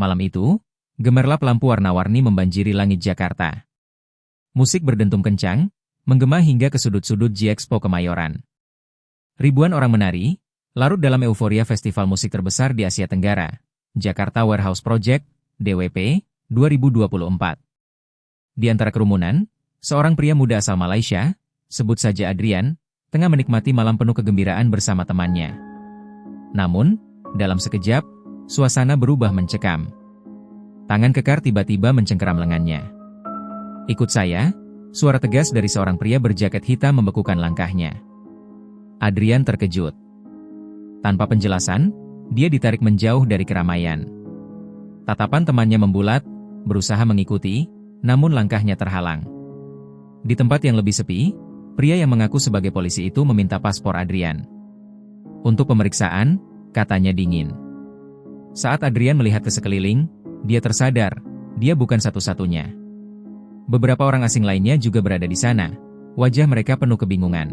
Malam itu, gemerlap lampu warna-warni membanjiri langit Jakarta. Musik berdentum kencang, menggema hingga ke sudut-sudut G-Expo Kemayoran. Ribuan orang menari, larut dalam euforia festival musik terbesar di Asia Tenggara, Jakarta Warehouse Project, DWP, 2024. Di antara kerumunan, seorang pria muda asal Malaysia, sebut saja Adrian, tengah menikmati malam penuh kegembiraan bersama temannya. Namun, dalam sekejap, suasana berubah mencekam. Tangan kekar tiba-tiba mencengkeram lengannya. "Ikut saya," suara tegas dari seorang pria berjaket hitam membekukan langkahnya. Adrian terkejut. Tanpa penjelasan, dia ditarik menjauh dari keramaian. Tatapan temannya membulat, berusaha mengikuti, namun langkahnya terhalang. Di tempat yang lebih sepi, pria yang mengaku sebagai polisi itu meminta paspor Adrian. "Untuk pemeriksaan," katanya dingin. Saat Adrian melihat ke sekeliling, dia tersadar, dia bukan satu-satunya. Beberapa orang asing lainnya juga berada di sana, wajah mereka penuh kebingungan.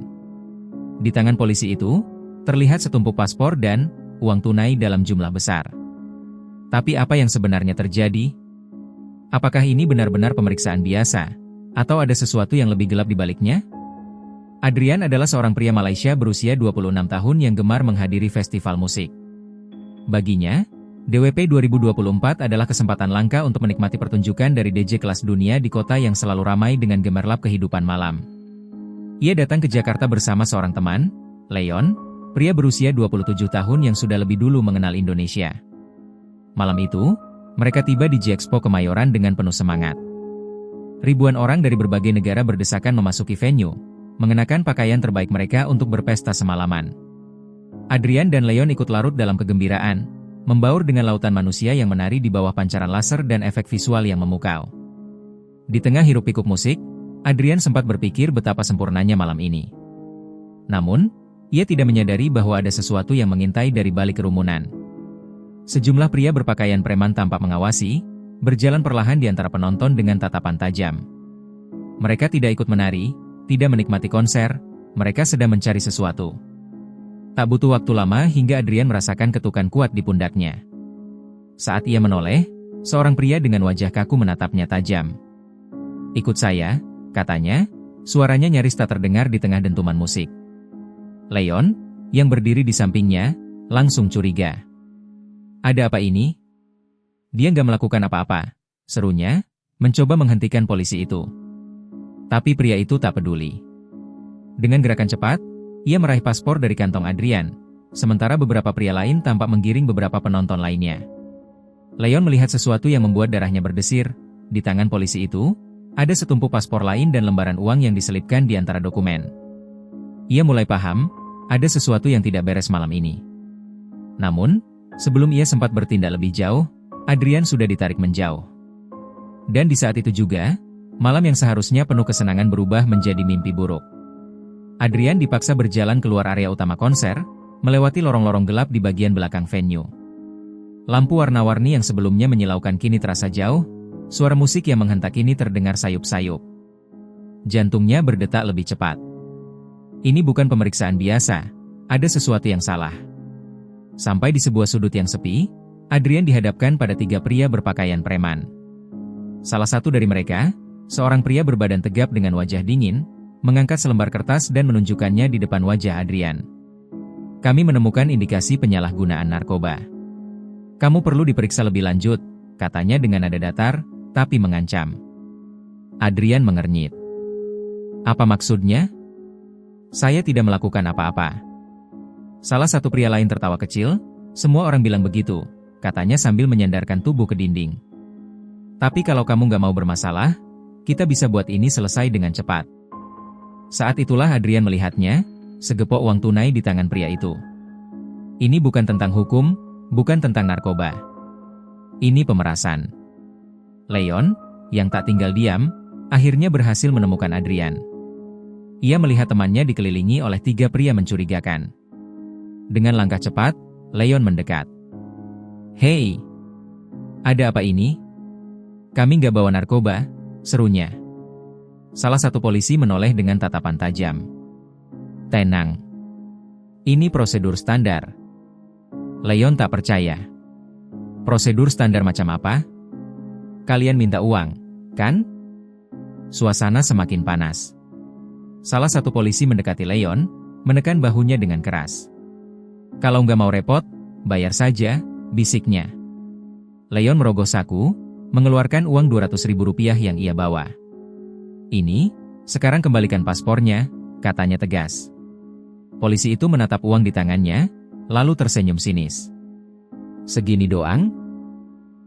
Di tangan polisi itu, terlihat setumpuk paspor dan uang tunai dalam jumlah besar. Tapi apa yang sebenarnya terjadi? Apakah ini benar-benar pemeriksaan biasa, atau ada sesuatu yang lebih gelap di baliknya? Adrian adalah seorang pria Malaysia berusia 26 tahun yang gemar menghadiri festival musik. Baginya, DWP 2024 adalah kesempatan langka untuk menikmati pertunjukan dari DJ kelas dunia di kota yang selalu ramai dengan gemerlap kehidupan malam. Ia datang ke Jakarta bersama seorang teman, Leon, pria berusia 27 tahun yang sudah lebih dulu mengenal Indonesia. Malam itu, mereka tiba di G-Expo Kemayoran dengan penuh semangat. Ribuan orang dari berbagai negara berdesakan memasuki venue, mengenakan pakaian terbaik mereka untuk berpesta semalaman. Adrian dan Leon ikut larut dalam kegembiraan, membaur dengan lautan manusia yang menari di bawah pancaran laser dan efek visual yang memukau. Di tengah hiruk-pikuk musik, Adrian sempat berpikir betapa sempurnanya malam ini. Namun, ia tidak menyadari bahwa ada sesuatu yang mengintai dari balik kerumunan. Sejumlah pria berpakaian preman tampak mengawasi, berjalan perlahan di antara penonton dengan tatapan tajam. Mereka tidak ikut menari, tidak menikmati konser, mereka sedang mencari sesuatu. Tak butuh waktu lama hingga Adrian merasakan ketukan kuat di pundaknya. Saat ia menoleh, seorang pria dengan wajah kaku menatapnya tajam. "Ikut saya," katanya, suaranya nyaris tak terdengar di tengah dentuman musik. Leon, yang berdiri di sampingnya, langsung curiga. "Ada apa ini?" "Dia nggak melakukan apa-apa," serunya, mencoba menghentikan polisi itu. Tapi pria itu tak peduli. Dengan gerakan cepat, ia meraih paspor dari kantong Adrian, sementara beberapa pria lain tampak menggiring beberapa penonton lainnya. Leon melihat sesuatu yang membuat darahnya berdesir. Di tangan polisi itu, ada setumpuk paspor lain dan lembaran uang yang diselipkan di antara dokumen. Ia mulai paham, ada sesuatu yang tidak beres malam ini. Namun, sebelum ia sempat bertindak lebih jauh, Adrian sudah ditarik menjauh. Dan di saat itu juga, malam yang seharusnya penuh kesenangan berubah menjadi mimpi buruk. Adrian dipaksa berjalan keluar area utama konser, melewati lorong-lorong gelap di bagian belakang venue. Lampu warna-warni yang sebelumnya menyilaukan kini terasa jauh, suara musik yang menghentak kini terdengar sayup-sayup. Jantungnya berdetak lebih cepat. Ini bukan pemeriksaan biasa, ada sesuatu yang salah. Sampai di sebuah sudut yang sepi, Adrian dihadapkan pada 3 pria berpakaian preman. Salah satu dari mereka, seorang pria berbadan tegap dengan wajah dingin, mengangkat selembar kertas dan menunjukkannya di depan wajah Adrian. "Kami menemukan indikasi penyalahgunaan narkoba. Kamu perlu diperiksa lebih lanjut," katanya dengan nada datar, tapi mengancam. Adrian mengernyit. "Apa maksudnya?" "Saya tidak melakukan apa-apa." Salah satu pria lain tertawa kecil, "Semua orang bilang begitu," katanya sambil menyandarkan tubuh ke dinding. "Tapi kalau kamu nggak mau bermasalah, kita bisa buat ini selesai dengan cepat." Saat itulah Adrian melihatnya, segepok uang tunai di tangan pria itu. Ini bukan tentang hukum, bukan tentang narkoba. Ini pemerasan. Leon, yang tak tinggal diam, akhirnya berhasil menemukan Adrian. Ia melihat temannya dikelilingi oleh 3 pria mencurigakan. Dengan langkah cepat, Leon mendekat. "Hei, ada apa ini?" "Kami nggak bawa narkoba," serunya. Salah satu polisi menoleh dengan tatapan tajam. "Tenang. Ini prosedur standar." Leon tak percaya. Prosedur standar macam apa? Kalian minta uang, kan? Suasana semakin panas. Salah satu polisi mendekati Leon, menekan bahunya dengan keras. Kalau nggak mau repot, bayar saja, bisiknya. Leon merogoh saku, mengeluarkan uang Rp200.000 yang ia bawa. Ini, sekarang kembalikan paspornya, katanya tegas. Polisi itu menatap uang di tangannya, lalu tersenyum sinis. Segini doang?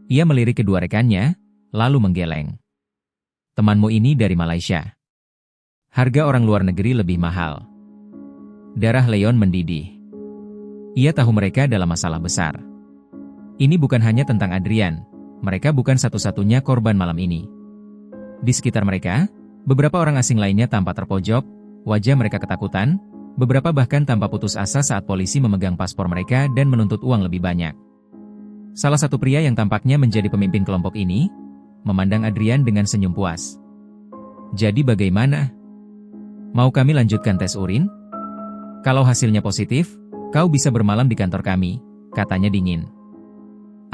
Ia melirik kedua rekannya, lalu menggeleng. Temanmu ini dari Malaysia. Harga orang luar negeri lebih mahal. Darah Leon mendidih. Ia tahu mereka dalam masalah besar. Ini bukan hanya tentang Adrian, mereka bukan satu-satunya korban malam ini. Di sekitar mereka, beberapa orang asing lainnya tampak terpojok, wajah mereka ketakutan, beberapa bahkan tanpa putus asa saat polisi memegang paspor mereka dan menuntut uang lebih banyak. Salah satu pria yang tampaknya menjadi pemimpin kelompok ini, memandang Adrian dengan senyum puas. Jadi bagaimana? Mau kami lanjutkan tes urin? Kalau hasilnya positif, kau bisa bermalam di kantor kami, katanya dingin.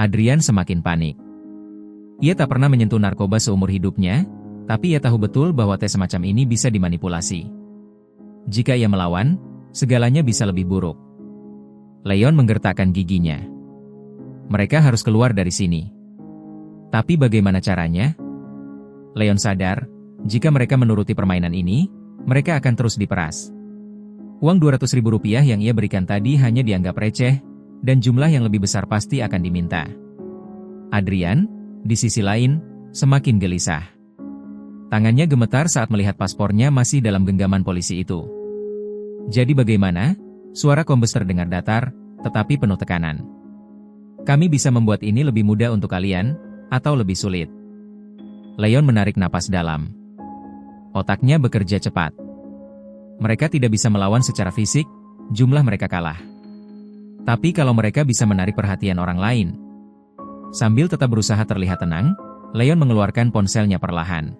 Adrian semakin panik. Ia tak pernah menyentuh narkoba seumur hidupnya, tapi ia tahu betul bahwa tes semacam ini bisa dimanipulasi. Jika ia melawan, segalanya bisa lebih buruk. Leon menggertakkan giginya. Mereka harus keluar dari sini. Tapi bagaimana caranya? Leon sadar, jika mereka menuruti permainan ini, mereka akan terus diperas. Uang Rp200.000 yang ia berikan tadi hanya dianggap receh, dan jumlah yang lebih besar pasti akan diminta. Adrian, di sisi lain, semakin gelisah. Tangannya gemetar saat melihat paspornya masih dalam genggaman polisi itu. Jadi bagaimana? Suara kombes terdengar datar, tetapi penuh tekanan. Kami bisa membuat ini lebih mudah untuk kalian, atau lebih sulit. Leon menarik napas dalam. Otaknya bekerja cepat. Mereka tidak bisa melawan secara fisik, jumlah mereka kalah. Tapi kalau mereka bisa menarik perhatian orang lain. Sambil tetap berusaha terlihat tenang, Leon mengeluarkan ponselnya perlahan.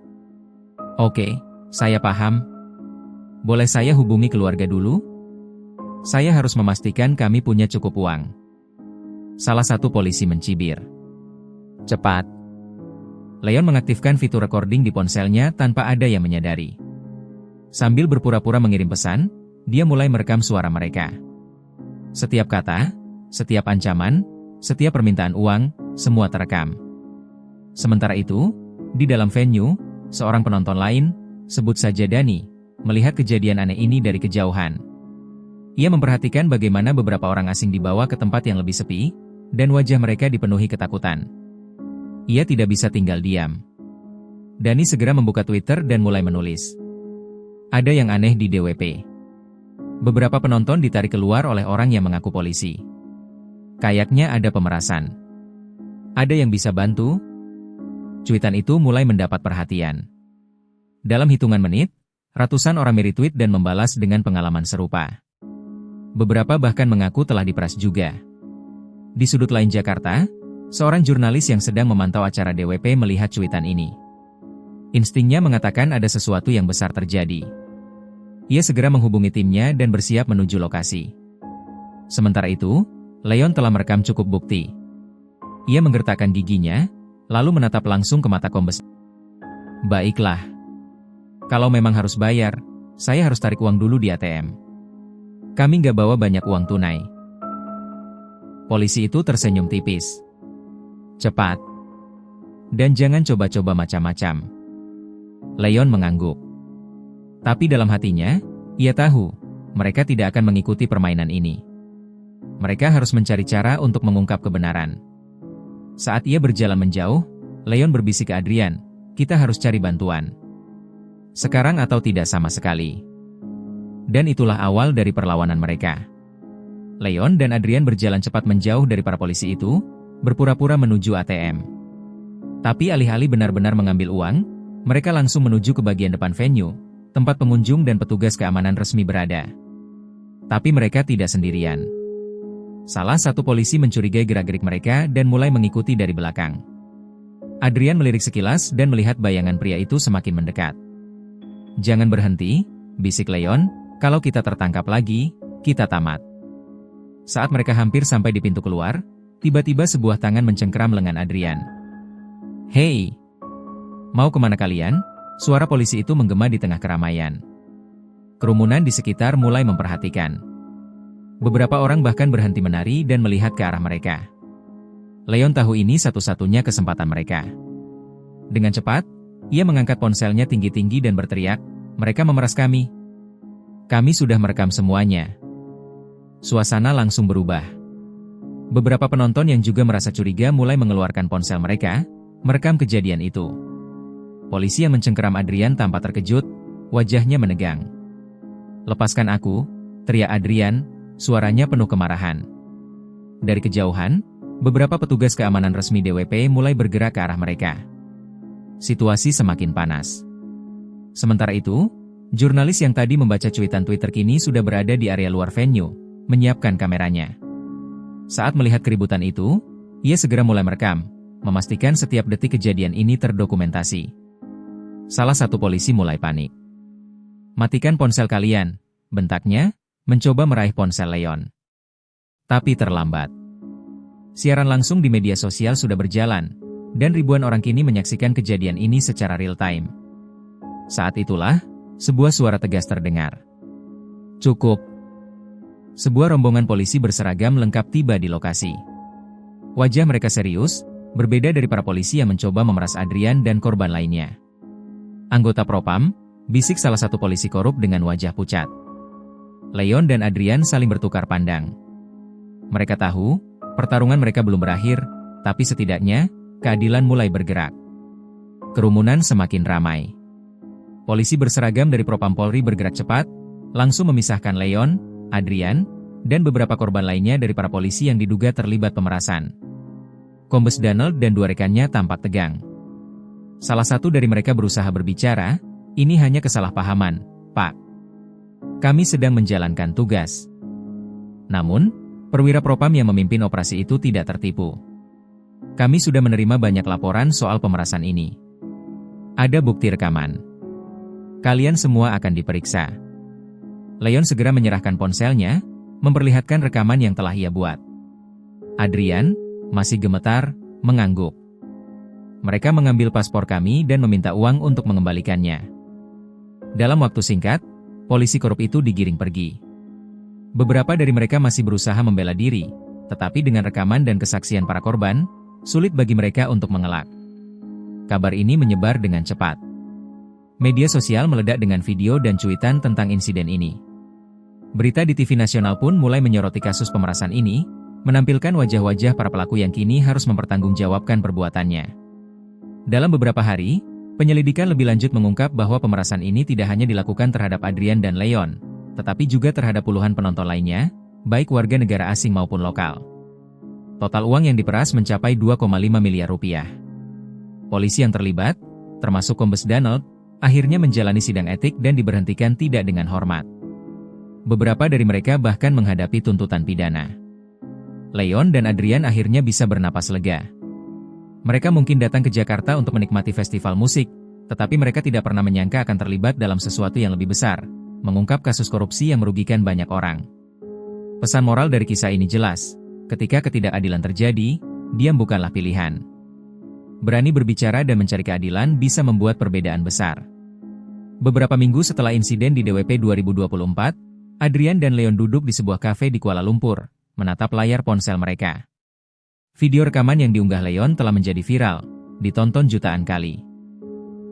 Oke, saya paham. Boleh saya hubungi keluarga dulu? Saya harus memastikan kami punya cukup uang. Salah satu polisi mencibir. Cepat. Leon mengaktifkan fitur recording di ponselnya tanpa ada yang menyadari. Sambil berpura-pura mengirim pesan, dia mulai merekam suara mereka. Setiap kata, setiap ancaman, setiap permintaan uang, semua terekam. Sementara itu, di dalam venue, seorang penonton lain, sebut saja Dani, melihat kejadian aneh ini dari kejauhan. Ia memperhatikan bagaimana beberapa orang asing dibawa ke tempat yang lebih sepi, dan wajah mereka dipenuhi ketakutan. Ia tidak bisa tinggal diam. Dani segera membuka Twitter dan mulai menulis. Ada yang aneh di DWP. Beberapa penonton ditarik keluar oleh orang yang mengaku polisi. Kayaknya ada pemerasan. Ada yang bisa bantu? Cuitan itu mulai mendapat perhatian. Dalam hitungan menit, ratusan orang meretweet dan membalas dengan pengalaman serupa. Beberapa bahkan mengaku telah diperas juga. Di sudut lain Jakarta, seorang jurnalis yang sedang memantau acara DWP melihat cuitan ini. Instingnya mengatakan ada sesuatu yang besar terjadi. Ia segera menghubungi timnya dan bersiap menuju lokasi. Sementara itu, Leon telah merekam cukup bukti. Ia menggertakkan giginya, lalu menatap langsung ke mata kombes. Baiklah. Kalau memang harus bayar, saya harus tarik uang dulu di ATM. Kami nggak bawa banyak uang tunai. Polisi itu tersenyum tipis. Cepat. Dan jangan coba-coba macam-macam. Leon mengangguk. Tapi dalam hatinya, ia tahu, mereka tidak akan mengikuti permainan ini. Mereka harus mencari cara untuk mengungkap kebenaran. Saat ia berjalan menjauh, Leon berbisik ke Adrian, kita harus cari bantuan. Sekarang atau tidak sama sekali. Dan itulah awal dari perlawanan mereka. Leon dan Adrian berjalan cepat menjauh dari para polisi itu, berpura-pura menuju ATM. Tapi alih-alih benar-benar mengambil uang, mereka langsung menuju ke bagian depan venue, tempat pengunjung dan petugas keamanan resmi berada. Tapi mereka tidak sendirian. Salah satu polisi mencurigai gerak-gerik mereka dan mulai mengikuti dari belakang. Adrian melirik sekilas dan melihat bayangan pria itu semakin mendekat. Jangan berhenti, bisik Leon, kalau kita tertangkap lagi, kita tamat. Saat mereka hampir sampai di pintu keluar, Tiba-tiba sebuah tangan mencengkeram lengan Adrian. "Hei! Mau kemana kalian?" Suara polisi itu menggema di tengah keramaian. Kerumunan di sekitar mulai memperhatikan. Beberapa orang bahkan berhenti menari dan melihat ke arah mereka. Leon tahu ini satu-satunya kesempatan mereka. Dengan cepat, ia mengangkat ponselnya tinggi-tinggi dan berteriak, "Mereka memeras kami. Kami sudah merekam semuanya." Suasana langsung berubah. Beberapa penonton yang juga merasa curiga mulai mengeluarkan ponsel mereka, merekam kejadian itu. Polisi yang mencengkeram Adrian tampak terkejut, wajahnya menegang. "Lepaskan aku," teriak Adrian, suaranya penuh kemarahan. Dari kejauhan, beberapa petugas keamanan resmi DWP mulai bergerak ke arah mereka. Situasi semakin panas. Sementara itu, jurnalis yang tadi membaca cuitan Twitter kini sudah berada di area luar venue, menyiapkan kameranya. Saat melihat keributan itu, ia segera mulai merekam, memastikan setiap detik kejadian ini terdokumentasi. Salah satu polisi mulai panik. "Matikan ponsel kalian," bentaknya, mencoba meraih ponsel Leon. Tapi terlambat. Siaran langsung di media sosial sudah berjalan, dan ribuan orang kini menyaksikan kejadian ini secara real-time. Saat itulah, sebuah suara tegas terdengar. "Cukup." Sebuah rombongan polisi berseragam lengkap tiba di lokasi. Wajah mereka serius, berbeda dari para polisi yang mencoba memeras Adrian dan korban lainnya. "Anggota Propam," bisik salah satu polisi korup dengan wajah pucat. Leon dan Adrian saling bertukar pandang. Mereka tahu, pertarungan mereka belum berakhir, tapi setidaknya, keadilan mulai bergerak. Kerumunan semakin ramai. Polisi berseragam dari Propam Polri bergerak cepat, langsung memisahkan Leon, Adrian, dan beberapa korban lainnya dari para polisi yang diduga terlibat pemerasan. Kombes Donald dan dua rekannya tampak tegang. Salah satu dari mereka berusaha berbicara, "Ini hanya kesalahpahaman, Pak. Kami sedang menjalankan tugas." Namun, perwira Propam yang memimpin operasi itu tidak tertipu. "Kami sudah menerima banyak laporan soal pemerasan ini. Ada bukti rekaman. Kalian semua akan diperiksa." Leon segera menyerahkan ponselnya, memperlihatkan rekaman yang telah ia buat. Adrian masih gemetar, mengangguk. "Mereka mengambil paspor kami dan meminta uang untuk mengembalikannya." Dalam waktu singkat, polisi korup itu digiring pergi. Beberapa dari mereka masih berusaha membela diri, tetapi dengan rekaman dan kesaksian para korban, sulit bagi mereka untuk mengelak. Kabar ini menyebar dengan cepat. Media sosial meledak dengan video dan cuitan tentang insiden ini. Berita di TV nasional pun mulai menyoroti kasus pemerasan ini, menampilkan wajah-wajah para pelaku yang kini harus mempertanggungjawabkan perbuatannya. Dalam beberapa hari, penyelidikan lebih lanjut mengungkap bahwa pemerasan ini tidak hanya dilakukan terhadap Adrian dan Leon, tetapi juga terhadap puluhan penonton lainnya, baik warga negara asing maupun lokal. Total uang yang diperas mencapai 2,5 miliar rupiah. Polisi yang terlibat, termasuk Kombes Donald, akhirnya menjalani sidang etik dan diberhentikan tidak dengan hormat. Beberapa dari mereka bahkan menghadapi tuntutan pidana. Leon dan Adrian akhirnya bisa bernapas lega. Mereka mungkin datang ke Jakarta untuk menikmati festival musik, tetapi mereka tidak pernah menyangka akan terlibat dalam sesuatu yang lebih besar, mengungkap kasus korupsi yang merugikan banyak orang. Pesan moral dari kisah ini jelas, ketika ketidakadilan terjadi, diam bukanlah pilihan. Berani berbicara dan mencari keadilan bisa membuat perbedaan besar. Beberapa minggu setelah insiden di DWP 2024, Adrian dan Leon duduk di sebuah kafe di Kuala Lumpur, menatap layar ponsel mereka. Video rekaman yang diunggah Leon telah menjadi viral, ditonton jutaan kali.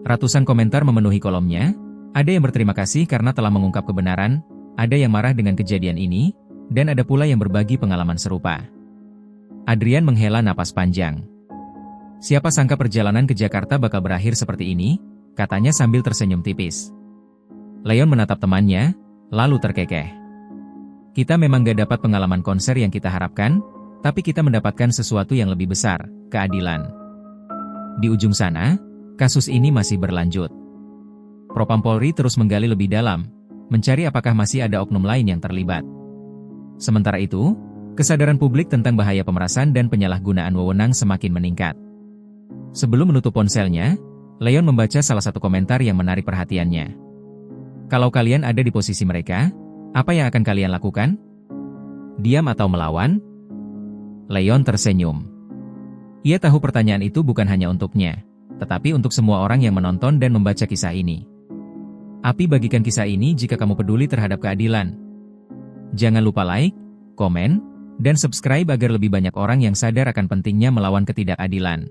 Ratusan komentar memenuhi kolomnya, ada yang berterima kasih karena telah mengungkap kebenaran, ada yang marah dengan kejadian ini, dan ada pula yang berbagi pengalaman serupa. Adrian menghela napas panjang. "Siapa sangka perjalanan ke Jakarta bakal berakhir seperti ini," katanya sambil tersenyum tipis. Leon menatap temannya, lalu terkekeh. "Kita memang gak dapat pengalaman konser yang kita harapkan, tapi kita mendapatkan sesuatu yang lebih besar, keadilan." Di ujung sana, kasus ini masih berlanjut. Propam Polri terus menggali lebih dalam, mencari apakah masih ada oknum lain yang terlibat. Sementara itu, kesadaran publik tentang bahaya pemerasan dan penyalahgunaan wewenang semakin meningkat. Sebelum menutup ponselnya, Leon membaca salah satu komentar yang menarik perhatiannya. "Kalau kalian ada di posisi mereka, apa yang akan kalian lakukan? Diam atau melawan?" Leon tersenyum. Ia tahu pertanyaan itu bukan hanya untuknya, tetapi untuk semua orang yang menonton dan membaca kisah ini. Api, bagikan kisah ini jika kamu peduli terhadap keadilan. Jangan lupa like, komen, dan subscribe agar lebih banyak orang yang sadar akan pentingnya melawan ketidakadilan.